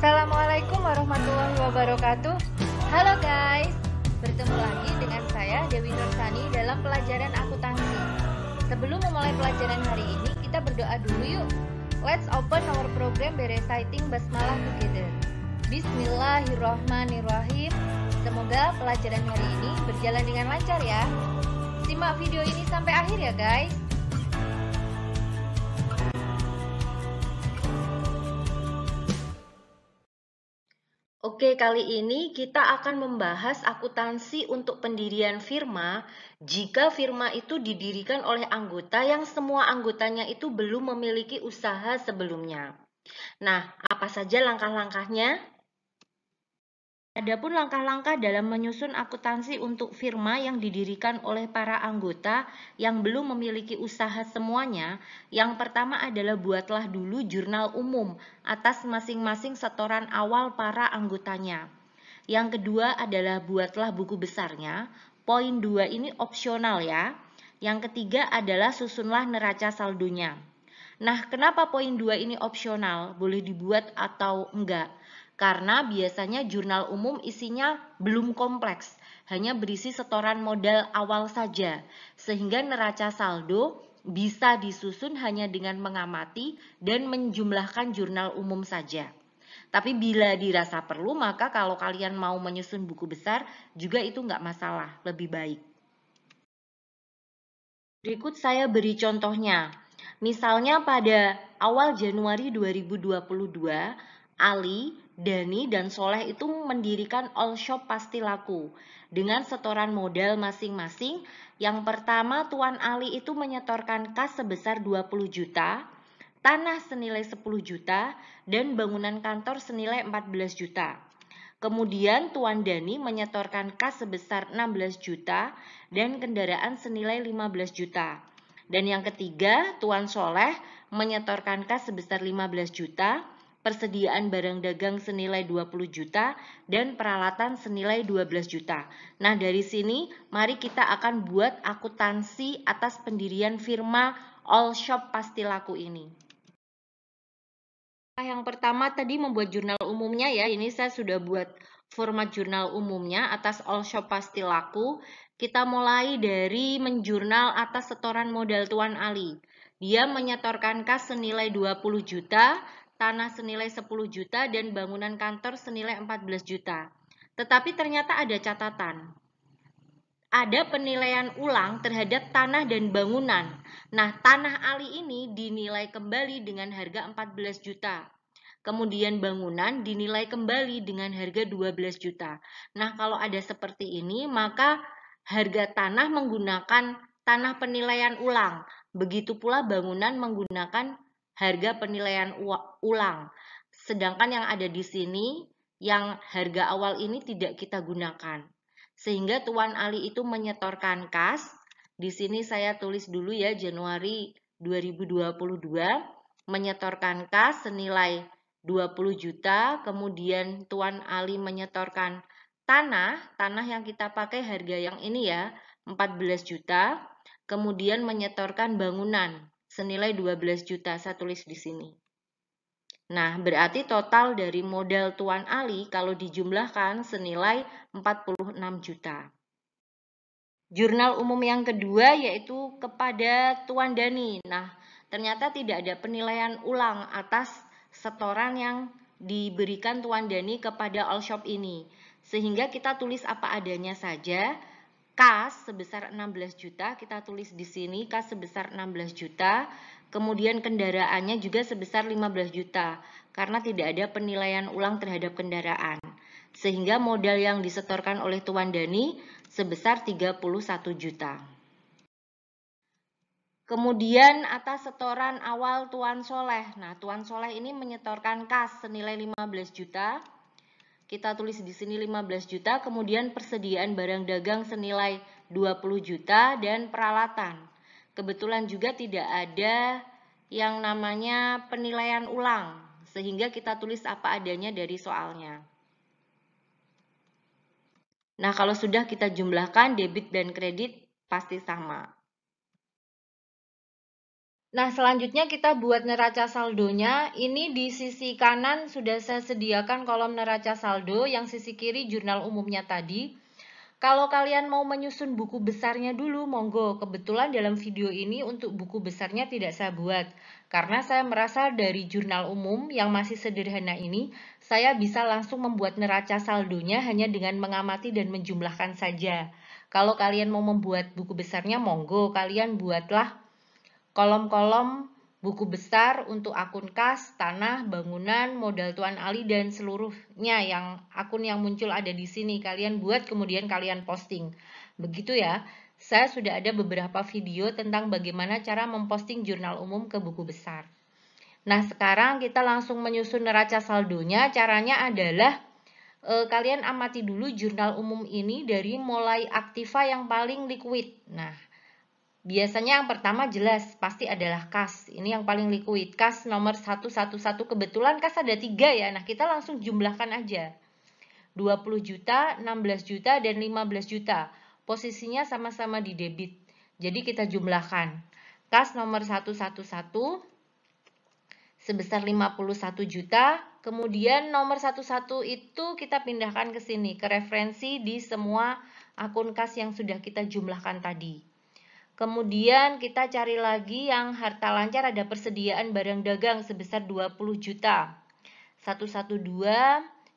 Assalamualaikum warahmatullahi wabarakatuh. Halo guys, bertemu lagi dengan saya Dewi Nursani dalam pelajaran akuntansi. Sebelum memulai pelajaran hari ini, kita berdoa dulu yuk. Let's open our program by reciting basmalah together. Bismillahirrahmanirrahim. Semoga pelajaran hari ini berjalan dengan lancar ya. Simak video ini sampai akhir ya guys. Oke, kali ini kita akan membahas akuntansi untuk pendirian firma jika firma itu didirikan oleh anggota yang semua anggotanya itu belum memiliki usaha sebelumnya. Nah, apa saja langkah-langkahnya? Adapun langkah-langkah dalam menyusun akuntansi untuk firma yang didirikan oleh para anggota yang belum memiliki usaha semuanya, yang pertama adalah buatlah dulu jurnal umum atas masing-masing setoran awal para anggotanya. Yang kedua adalah buatlah buku besarnya. Poin 2 ini opsional ya. Yang ketiga adalah susunlah neraca saldonya. Nah, kenapa poin 2 ini opsional? Boleh dibuat atau enggak? Karena biasanya jurnal umum isinya belum kompleks, hanya berisi setoran modal awal saja, sehingga neraca saldo bisa disusun hanya dengan mengamati dan menjumlahkan jurnal umum saja. Tapi bila dirasa perlu, maka kalau kalian mau menyusun buku besar, juga itu nggak masalah, lebih baik. Berikut saya beri contohnya. Misalnya pada awal Januari 2022, Ali, Dani, dan Soleh itu mendirikan all shop pasti laku dengan setoran modal masing-masing. Yang pertama, Tuan Ali itu menyetorkan kas sebesar 20 juta, tanah senilai 10 juta, dan bangunan kantor senilai 14 juta. Kemudian Tuan Dani menyetorkan kas sebesar 16 juta dan kendaraan senilai 15 juta. Dan yang ketiga, Tuan Soleh menyetorkan kas sebesar 15 juta, persediaan barang dagang senilai 20 juta, dan peralatan senilai 12 juta. Nah, dari sini mari kita akan buat akuntansi atas pendirian firma All Shop Pasti Laku ini. Yang pertama tadi membuat jurnal umumnya ya. Ini saya sudah buat format jurnal umumnya atas All Shop Pasti Laku. Kita mulai dari menjurnal atas setoran modal Tuan Ali. Dia menyetorkan kas senilai 20 juta, tanah senilai 10 juta, dan bangunan kantor senilai 14 juta. Tetapi ternyata ada catatan. Ada penilaian ulang terhadap tanah dan bangunan. Nah, tanah Ali ini dinilai kembali dengan harga 14 juta. Kemudian bangunan dinilai kembali dengan harga 12 juta. Nah, kalau ada seperti ini, maka harga tanah menggunakan tanah penilaian ulang. Begitu pula bangunan menggunakan harga penilaian ulang. Sedangkan yang ada di sini, yang harga awal ini tidak kita gunakan. Sehingga Tuan Ali itu menyetorkan kas. Di sini saya tulis dulu ya, Januari 2022, menyetorkan kas senilai 20 juta, kemudian Tuan Ali menyetorkan tanah yang kita pakai harga yang ini ya, 14 juta, kemudian menyetorkan bangunan senilai 12 juta, saya tulis di sini. Nah, berarti total dari modal Tuan Ali kalau dijumlahkan senilai 46 juta. Jurnal umum yang kedua yaitu kepada Tuan Dani. Nah, ternyata tidak ada penilaian ulang atas setoran yang diberikan Tuan Dani kepada All Shop ini. Sehingga kita tulis apa adanya saja. Kas sebesar 16 juta, kita tulis di sini kas sebesar 16 juta. Kemudian kendaraannya juga sebesar 15 juta karena tidak ada penilaian ulang terhadap kendaraan. Sehingga modal yang disetorkan oleh Tuan Dani sebesar 31 juta. Kemudian atas setoran awal Tuan Soleh. Nah, Tuan Soleh ini menyetorkan kas senilai 15 juta. Kita tulis di sini 15 juta, kemudian persediaan barang dagang senilai 20 juta dan peralatan. Kebetulan juga tidak ada yang namanya penilaian ulang, sehingga kita tulis apa adanya dari soalnya. Nah, kalau sudah kita jumlahkan debit dan kredit pasti sama. Nah, selanjutnya kita buat neraca saldonya. Ini di sisi kanan sudah saya sediakan kolom neraca saldo, yang sisi kiri jurnal umumnya tadi. Kalau kalian mau menyusun buku besarnya dulu, monggo. Kebetulan dalam video ini untuk buku besarnya tidak saya buat. Karena saya merasa dari jurnal umum yang masih sederhana ini, saya bisa langsung membuat neraca saldonya hanya dengan mengamati dan menjumlahkan saja. Kalau kalian mau membuat buku besarnya, monggo. Kalian buatlah kolom-kolom buku besar untuk akun kas, tanah, bangunan, modal Tuan Ali, dan seluruhnya yang akun yang muncul ada di sini. Kalian buat, kemudian kalian posting. Begitu ya. Saya sudah ada beberapa video tentang bagaimana cara memposting jurnal umum ke buku besar. Nah, sekarang kita langsung menyusun neraca saldonya. Caranya adalah kalian amati dulu jurnal umum ini dari mulai aktiva yang paling liquid. Nah, biasanya yang pertama jelas pasti adalah kas. Ini yang paling liquid. Kas nomor 111. Kebetulan kas ada 3 ya. Nah, kita langsung jumlahkan aja. 20 juta, 16 juta, dan 15 juta. Posisinya sama-sama di debit. Jadi kita jumlahkan. Kas nomor 111 sebesar 51 juta. Kemudian nomor 11 itu kita pindahkan ke sini. Ke referensi di semua akun kas yang sudah kita jumlahkan tadi. Kemudian kita cari lagi yang harta lancar, ada persediaan barang dagang sebesar 20 juta. 112,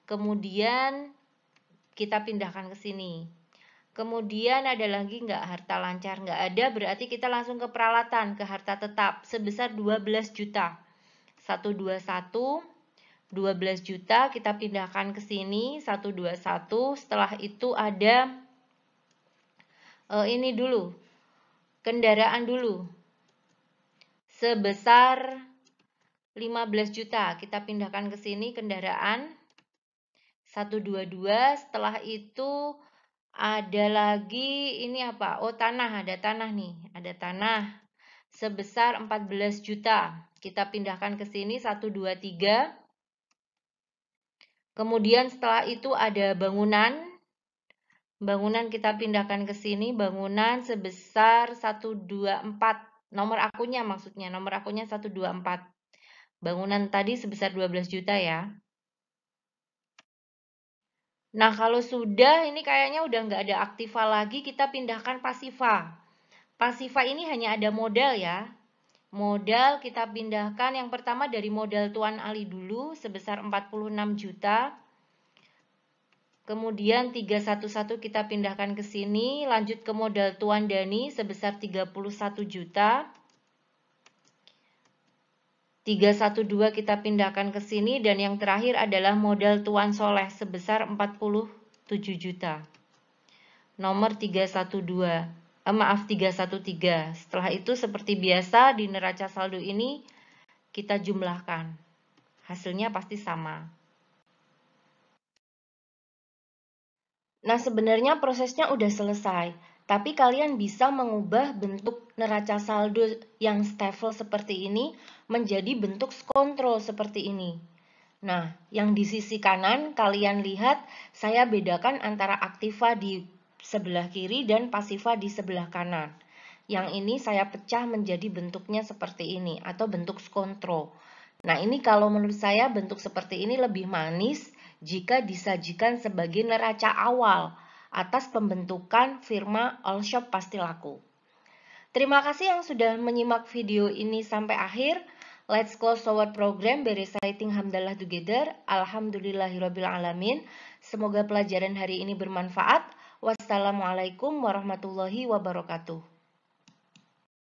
kemudian kita pindahkan ke sini. Kemudian ada lagi nggak harta lancar? Nggak ada, berarti kita langsung ke peralatan, ke harta tetap sebesar 12 juta. 121, 12 juta kita pindahkan ke sini, 121. Setelah itu ada ini dulu. Kendaraan dulu sebesar 15 juta. Kita pindahkan ke sini kendaraan 122. Setelah itu ada lagi ini apa? Oh, tanah, ada tanah nih. Ada tanah sebesar 14 juta. Kita pindahkan ke sini 123. Kemudian setelah itu ada bangunan. Bangunan kita pindahkan ke sini, bangunan sebesar 124. Nomor akunnya maksudnya, nomor akunnya 124. Bangunan tadi sebesar 12 juta ya. Nah, kalau sudah, ini kayaknya udah nggak ada aktiva lagi, kita pindahkan pasiva. Pasiva ini hanya ada modal ya. Modal kita pindahkan yang pertama dari modal Tuan Ali dulu sebesar 46 juta. Kemudian 311 kita pindahkan ke sini, lanjut ke modal Tuan Dani sebesar 31 juta. 312 kita pindahkan ke sini, dan yang terakhir adalah modal Tuan Soleh sebesar 47 juta. Nomor 313. Setelah itu seperti biasa di neraca saldo ini kita jumlahkan. Hasilnya pasti sama. Nah, sebenarnya prosesnya udah selesai, tapi kalian bisa mengubah bentuk neraca saldo yang stafel seperti ini menjadi bentuk kontrol seperti ini. Nah, yang di sisi kanan kalian lihat saya bedakan antara aktiva di sebelah kiri dan pasiva di sebelah kanan. Yang ini saya pecah menjadi bentuknya seperti ini atau bentuk kontrol. Nah, ini kalau menurut saya bentuk seperti ini lebih manis jika disajikan sebagai neraca awal atas pembentukan firma All Shop Pasti Laku. Terima kasih yang sudah menyimak video ini sampai akhir. Let's close our program by reciting Hamdalah together. Alhamdulillahirrabbilalamin. Semoga pelajaran hari ini bermanfaat. Wassalamualaikum warahmatullahi wabarakatuh.